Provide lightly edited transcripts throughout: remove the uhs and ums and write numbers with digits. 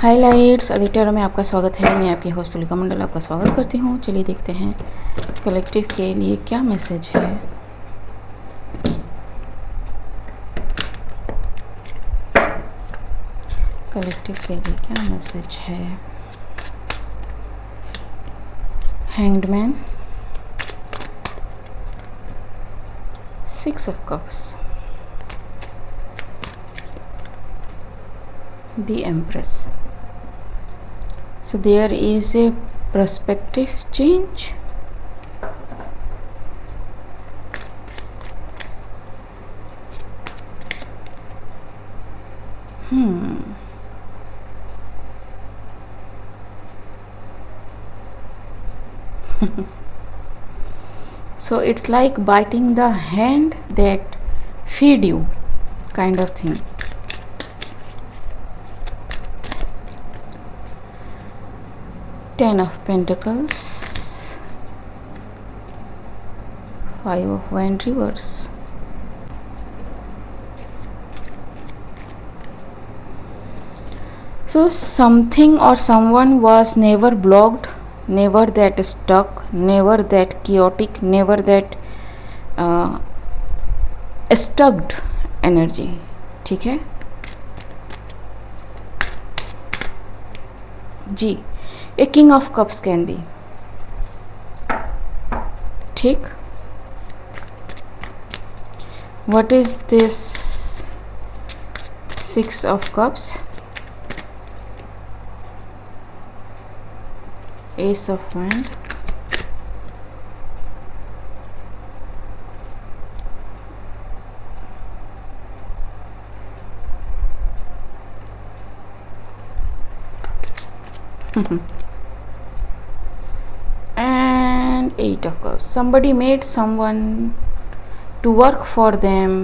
Highlights Aditya में आपका स्वागत है। मैं आपकी होस्ट तुलिका मंडल आपका स्वागत करती हूँ। चलिए देखते हैं कलेक्टिव के लिए क्या मैसेज है। कलेक्टिव के लिए क्या मैसेज है। Hanged man, 6 of Cups, the Empress. So there is a perspective change. So it's like biting the hand that feed you, kind of thing. Ten of Pentacles, 5 of Wands reverse. So something or someone was never blocked, never that stuck, never that chaotic, never that stuck energy. ठीक है जी। A king of cups can be, ठीक। What is this 6 of cups, Ace of Wands, and 8 of Cups. Somebody made someone to work for them,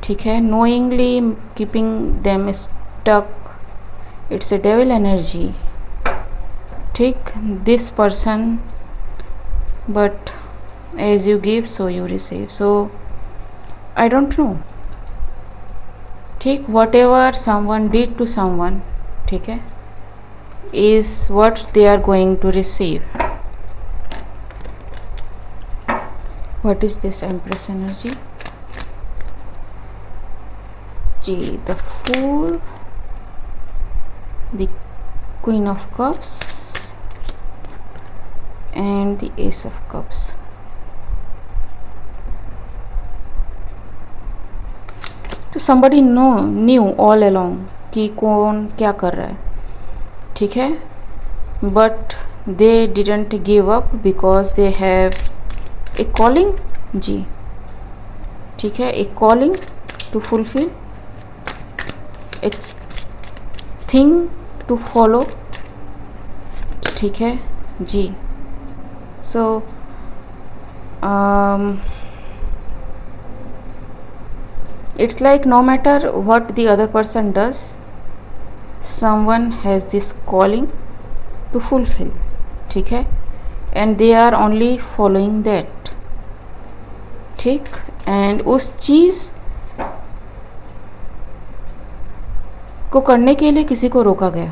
ठीक है, knowingly keeping them stuck. It's a devil energy, ठीक। This person, but as you give so you receive. So I don't know, ठीक। whatever someone did to someone, ठीक है, is what they are going to receive. What is this Empress energy ji. the Fool, the Queen of Cups and the Ace of Cups. तो somebody knew all along कि कौन क्या कर रहा है, ठीक है, but they didn't give up because they have a calling जी, ठीक है, a calling to fulfill, a thing to follow, ठीक है जी। So it's like no matter what the other person does, someone has this calling to fulfill, ठीक है, and they are only following that, ठीक। and उस चीज़ को करने के लिए किसी को रोका गया,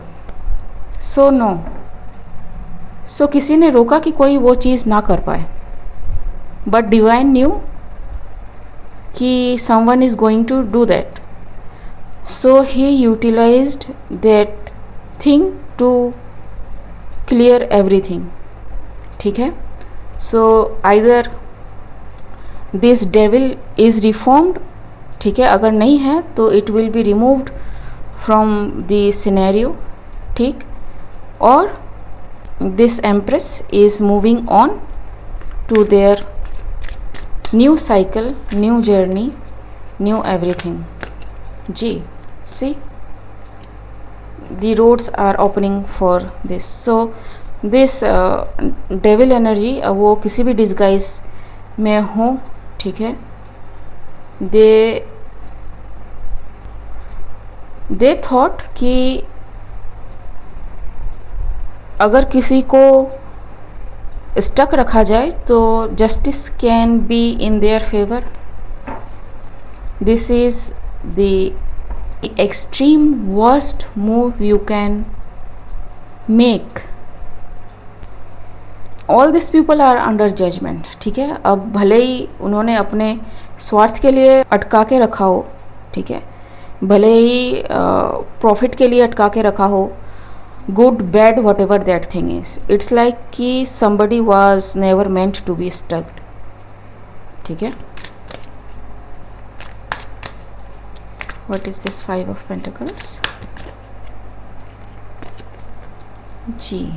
सो नो, सो किसी ने रोका कि कोई वो चीज़ ना कर पाए, बट डिवाइन न्यू कि someone is going to do that, so he utilized that thing to clear everything, ठीक है। So either this devil is reformed, ठीक है, अगर नहीं है तो it will be removed from the scenario, ठीक, और this Empress is moving on to their new cycle, new journey, new everything ji. see the roads are opening for this. So this devil energy, वो किसी भी disguise में हो, ठीक है, they thought कि अगर किसी को स्टक रखा जाए तो justice can be in their favour. This is the extreme worst move you can make. All this people are under judgement, ठीक है। अब भले ही उन्होंने अपने स्वार्थ के लिए अटका के रखा हो, ठीक है, भले ही प्रॉफिट के लिए अटका के रखा हो, good bad whatever that thing is, it's like कि somebody was never meant to be stucked, ठीक है। What is this 5 of pentacles? जी,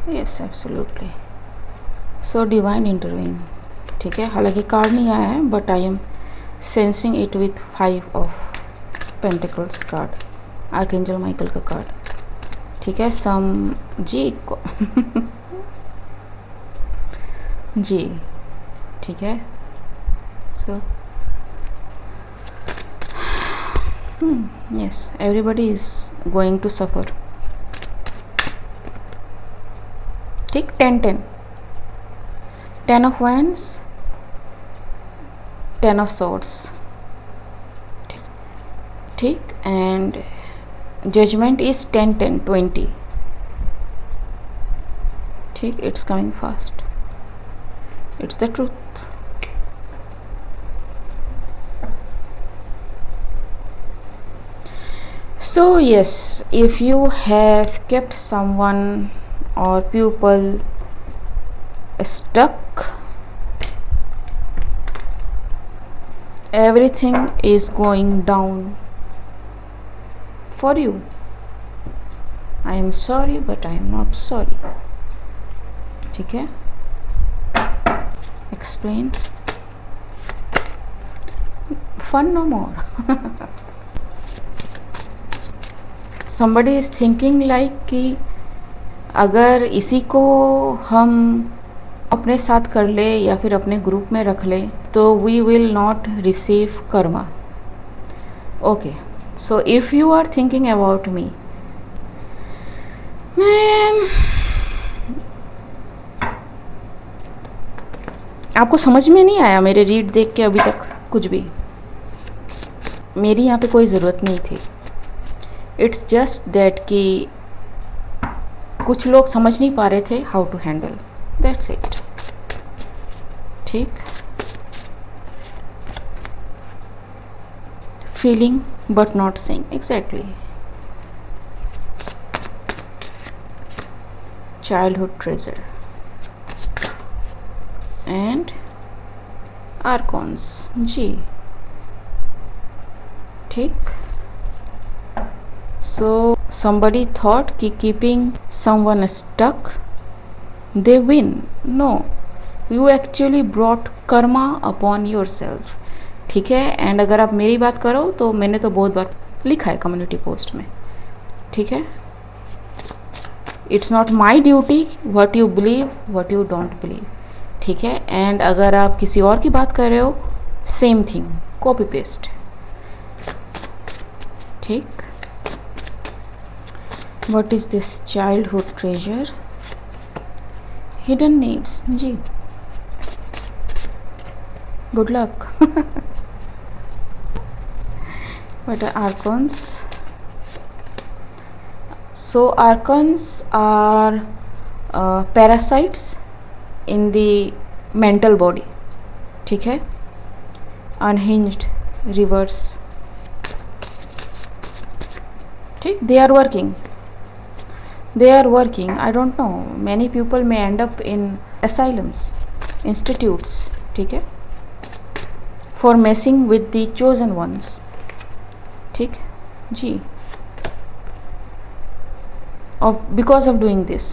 yes absolutely. So divine intervene, ठीक है। हालांकि कार्ड नहीं आया है but I am sensing it with 5 of pentacles card, archangel Michael का कार्ड, ठीक है। सम जी जी, ठीक है। So yes, everybody is going to सफ़र, ठीक। 10 ऑफ wands, 10 ऑफ swords, ठीक। एंड जजमेंट इज 10 10 20, ठीक। It's coming fast, it's the truth. So yes, if you have kept someone or people stuck, everything is going down for you. I am sorry but I am not sorry, ठीक है। Explain. Fun no more. Somebody is thinking like कि अगर इसी को हम अपने साथ कर ले या फिर अपने ग्रुप में रख ले तो we will not receive karma. Okay, so if you are thinking about me, man, आपको समझ में नहीं आया मेरे रीड देख के अभी तक कुछ भी? मेरी यहाँ पे कोई ज़रूरत नहीं थी। इट्स जस्ट दैट कि कुछ लोग समझ नहीं पा रहे थे how to handle, that's it, ठीक। Feeling but not saying, exactly. Childhood treasure and archons, जी, ठीक। So somebody thought कि keeping someone stuck they win. No, you actually brought karma upon yourself, ठीक है। एंड अगर आप मेरी बात करो तो मैंने तो बहुत बार लिखा है कम्युनिटी पोस्ट में, ठीक है। It's not my duty what you believe, what you don't believe, ठीक है। एंड अगर आप किसी और की बात कर रहे हो, सेम थिंग, कॉपी पेस्ट, ठीक। What is this childhood treasure? Hidden needs, जी, good luck. What are archons? So archons are parasites in the mental body, ठीक है। Unhinged, reverse, ठीक। They are working. I don't know, many people may end up in asylums, institutes, ठीक है, for messing with the chosen ones, ठीक, जी, or because of doing this,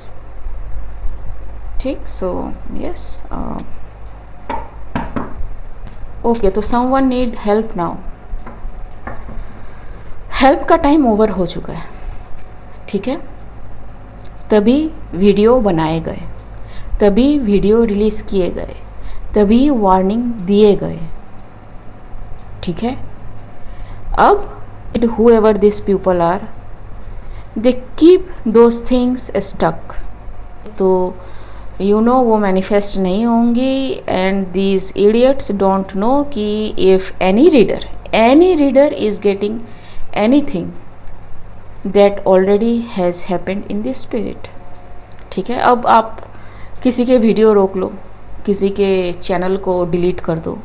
ठीक। So yes, okay, तो someone need help now. Help का time over हो चुका है, ठीक है। तभी वीडियो बनाए गए, तभी वीडियो रिलीज़ किए गए, तभी वार्निंग दिए गए, ठीक है। अब whoever these people are, they keep those things stuck. तो वो मैनिफेस्ट नहीं होंगी। And these idiots don't know कि if any reader is getting anything that already has happened in the spirit. ठीक है, अब आप किसी के वीडियो रोक लो, किसी के चैनल को डिलीट कर दो,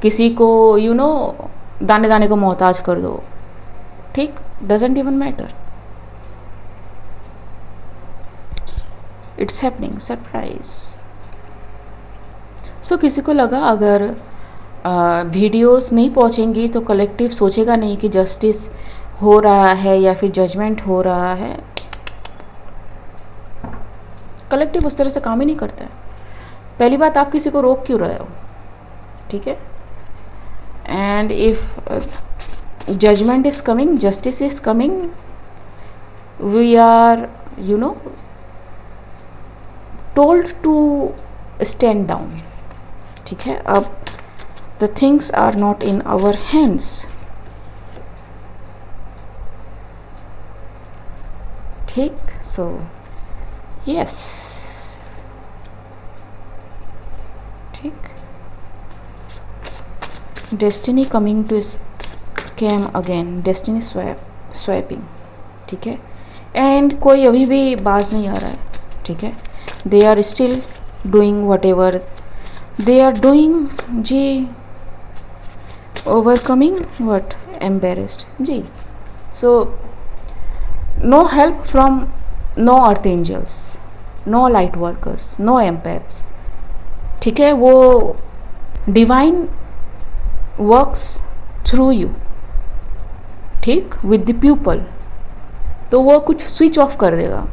किसी को दाने दाने को मोहताज कर दो, ठीक, doesn't even matter, it's happening surprise. So किसी को लगा अगर वीडियोस नहीं पहुंचेंगी तो कलेक्टिव सोचेगा नहीं कि जस्टिस हो रहा है या फिर जजमेंट हो रहा है। कलेक्टिव उस तरह से काम ही नहीं करता है। पहली बात, आप किसी को रोक क्यों रहे हो? ठीक है, and if judgement is coming, justice is coming, we are told to stand down. ठीक है, अब the things are not in our hands. ठीक, सो यस, ठीक, destiny coming to scam again, destiny swapping. ठीक है, एंड कोई अभी भी बाज नहीं आ रहा है। ठीक है, they are still doing whatever they are doing ji, overcoming what, embarrassed ji. so no help from no archangels, no light workers, no empaths। ठीक है, वो divine works through you, ठीक, with the pupil। तो वो कुछ switch off कर देगा।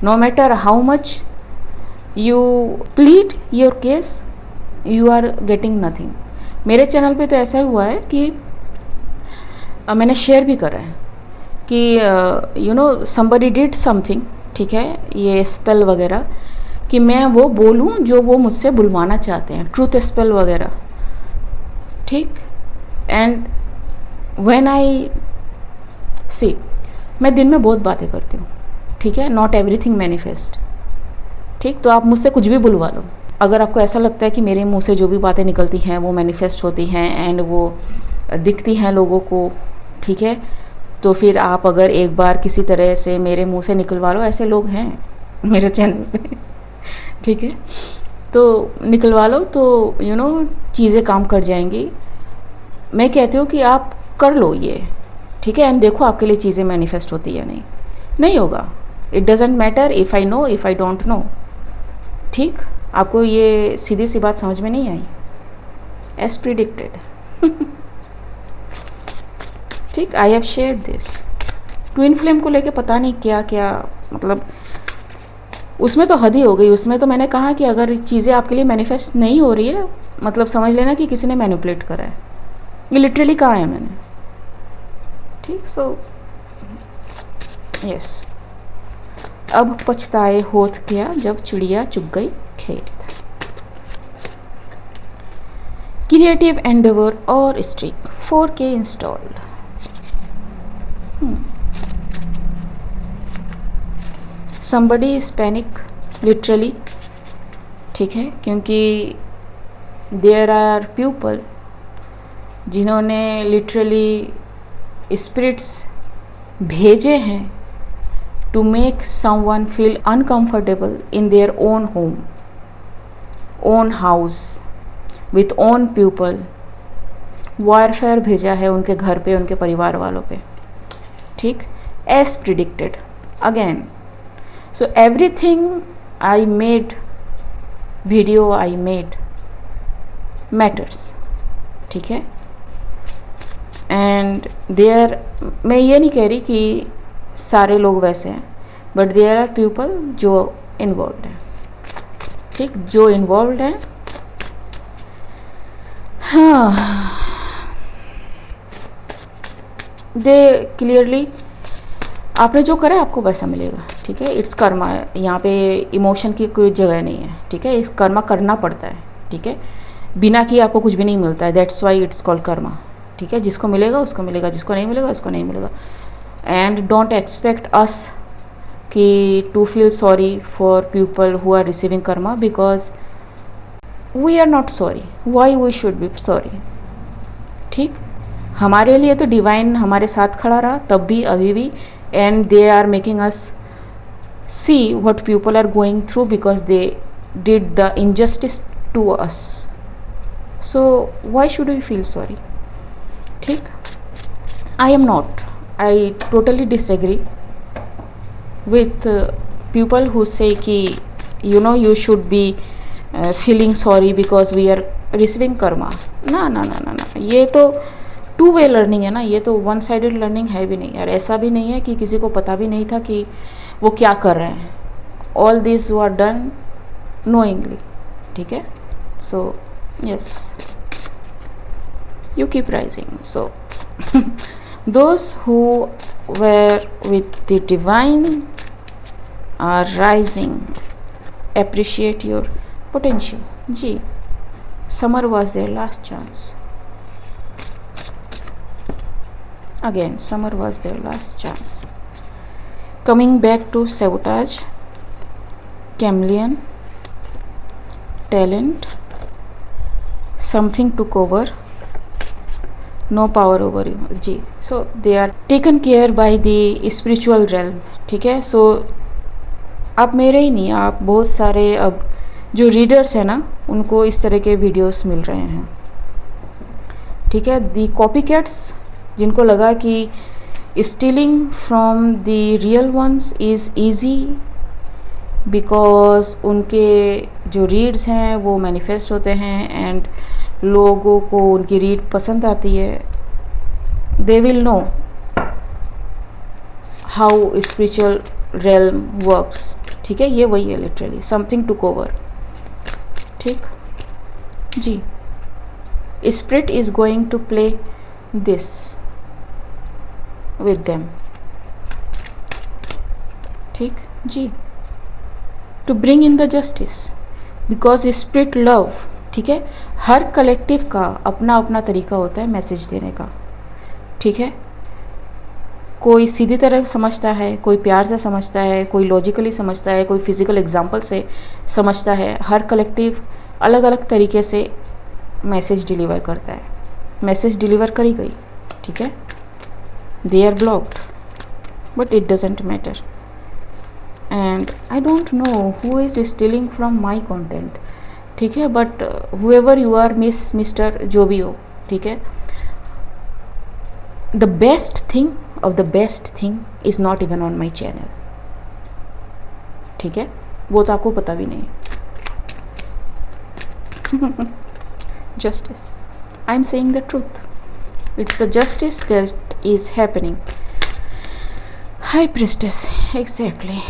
no matter how much you plead your case, you are getting nothing। मेरे चैनल पे तो ऐसा हुआ है कि मैंने शेयर भी करा है कि somebody did something, ठीक है, ये स्पेल वगैरह, कि मैं वो बोलूँ जो वो मुझसे बुलवाना चाहते हैं, ट्रूथ स्पेल वगैरह। ठीक, एंड व्हेन आई सी, मैं दिन में बहुत बातें करती हूँ। ठीक है, नॉट एवरीथिंग मैनिफेस्ट। ठीक, तो आप मुझसे कुछ भी बुलवा लो। अगर आपको ऐसा लगता है कि मेरे मुंह से जो भी बातें निकलती हैं वो मैनिफेस्ट होती हैं एंड वो दिखती हैं लोगों को, ठीक है, तो फिर आप अगर एक बार किसी तरह से मेरे मुंह से निकलवा लो, ऐसे लोग हैं मेरे चैनल पे ठीक है, तो निकलवा लो, तो चीज़ें काम कर जाएंगी। मैं कहती हूँ कि आप कर लो ये, ठीक है, एंड देखो आपके लिए चीज़ें मैनिफेस्ट होती है या नहीं होगा। It doesn't matter if I know, if I don't no. ठीक, आपको ये सीधी सी बात समझ में नहीं आई? एज प्रिडिक्टेड ठीक, I have shared this. Twin flame को लेके पता नहीं क्या क्या, मतलब उसमें तो हद ही हो गई। उसमें तो मैंने कहा कि अगर चीज़ें आपके लिए मैनिफेस्ट नहीं हो रही है, मतलब समझ लेना कि किसी ने मैनिपुलेट करा है। ये लिटरली कहा है मैंने। ठीक, सो यस, अब पछताए होत क्या जब चिड़िया चुग गई खेत। क्रिएटिव एंडेवर और streak 4K installed. somebody is panic literally, ठीक है, क्योंकि there are people जिन्होंने literally spirits भेजे हैं to make someone feel uncomfortable in their own home, own house, with own people। warfare भेजा है उनके घर पे, उनके परिवार वालों पे। ठीक, as predicted again। so everything I made, video I made matters। ठीक है, एंड देयर, मैं ये नहीं कह रही कि सारे लोग वैसे हैं, बट देयर आर पीपल जो इन्वॉल्व हैं। ठीक, जो इन्वॉल्व हैं, हाँ, दे क्लियरली, आपने जो करा है आपको वैसा मिलेगा। ठीक है, इट्स कर्मा। यहाँ पे इमोशन की कोई जगह नहीं है। ठीक है, इस कर्मा करना पड़ता है। ठीक है, बिना किए आपको कुछ भी नहीं मिलता है। That's why it's called Karma. ठीक है, जिसको मिलेगा उसको मिलेगा, जिसको नहीं मिलेगा उसको नहीं मिलेगा। and don't expect us to feel sorry for people who are receiving karma, because we are not sorry. Why we should be sorry? ठीक, हमारे लिए तो डिवाइन हमारे साथ खड़ा रहा तब भी अभी भी, and they are making us see what people are going through because they did the injustice to us. So why should we feel sorry? ठीक, I totally disagree with people who say कि you should be feeling sorry because we are receiving karma. ना, ये तो two way learning है ना, ये तो one sided learning है भी नहीं यार. ऐसा भी नहीं है कि किसी को पता भी नहीं था कि वो क्या कर रहे हैं. All this were done knowingly. ठीक है. So yes, you keep rising. So those who were with the divine are rising. Appreciate your potential. जी, summer was their last chance. Again, summer was their last chance. Coming back to sabotage, chameleon, talent, something took over, no power over you. जी, so they are taken care by the spiritual realm. ठीक है. so आप मेरे ही नहीं, आप बहुत सारे अब जो रीडर्स हैं ना, उनको इस तरह के वीडियोस मिल रहे हैं. ठीक है. दी कॉपी कैट्स, जिनको लगा कि stealing from the real ones is easy because उनके जो रीड्स हैं वो मैनिफेस्ट होते हैं एंड लोगों को उनकी रीड पसंद आती है. They will know how spiritual realm works. ठीक है. ये वही है लिटरली, समथिंग टुक ओवर. ठीक जी. Spirit is going to play this with them. ठीक जी. To bring in the justice because spirit love. ठीक है. हर कलेक्टिव का अपना अपना तरीका होता है मैसेज देने का. ठीक है. कोई सीधी तरह समझता है, कोई प्यार से समझता है, कोई लॉजिकली समझता है, कोई फिजिकल एग्जांपल से समझता है. हर कलेक्टिव अलग अलग तरीके से मैसेज डिलीवर करता है. मैसेज डिलीवर करी गई. ठीक है. They are blocked but it doesn't matter. And I don't know who is stealing from my content. ठीक है. But whoever you are, mister जो भी हो. ठीक है. The best thing of the best thing is not even on my channel. ठीक है. वो तो आपको पता भी नहीं. Justice, I am saying the truth. It's the justice that is happening. High priestess, exactly.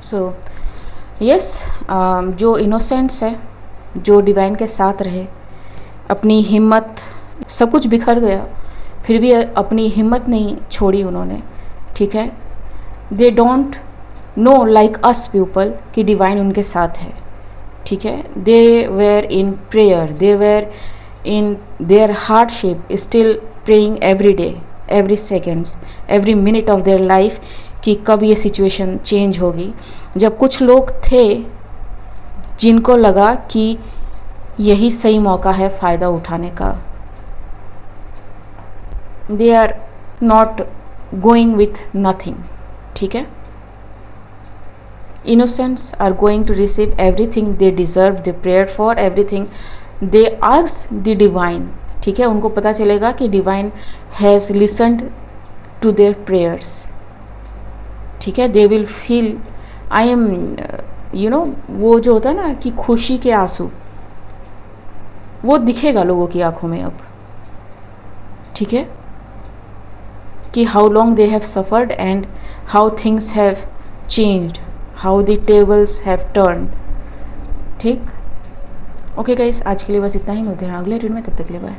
So yes, जो इनोसेंट्स है, जो डिवाइन के साथ रहे, अपनी हिम्मत, सब कुछ बिखर गया फिर भी अपनी हिम्मत नहीं छोड़ी उन्होंने. ठीक है. They don't know like us people कि डिवाइन उनके साथ है. ठीक है. They were in prayer, they were in their hardship, still praying every day, every seconds, every minute of their life कि कब ये सिचुएशन चेंज होगी. जब कुछ लोग थे जिनको लगा कि यही सही मौका है फ़ायदा उठाने का, they are not going with nothing. ठीक है. Innocents are going to receive everything they deserve, they prayer for everything they ask the divine. ठीक है. उनको पता चलेगा कि divine has listened to their prayers. ठीक है. They will feel I am वो जो होता है ना कि खुशी के आंसू, वो दिखेगा लोगों की आंखों में अब. ठीक है. कि how long they have suffered and how things have changed, how the tables have turned. ठीक. ओके गाइस, आज के लिए बस इतना ही. मिलते हैं अगले रीड में. तब तक के लिए बाय.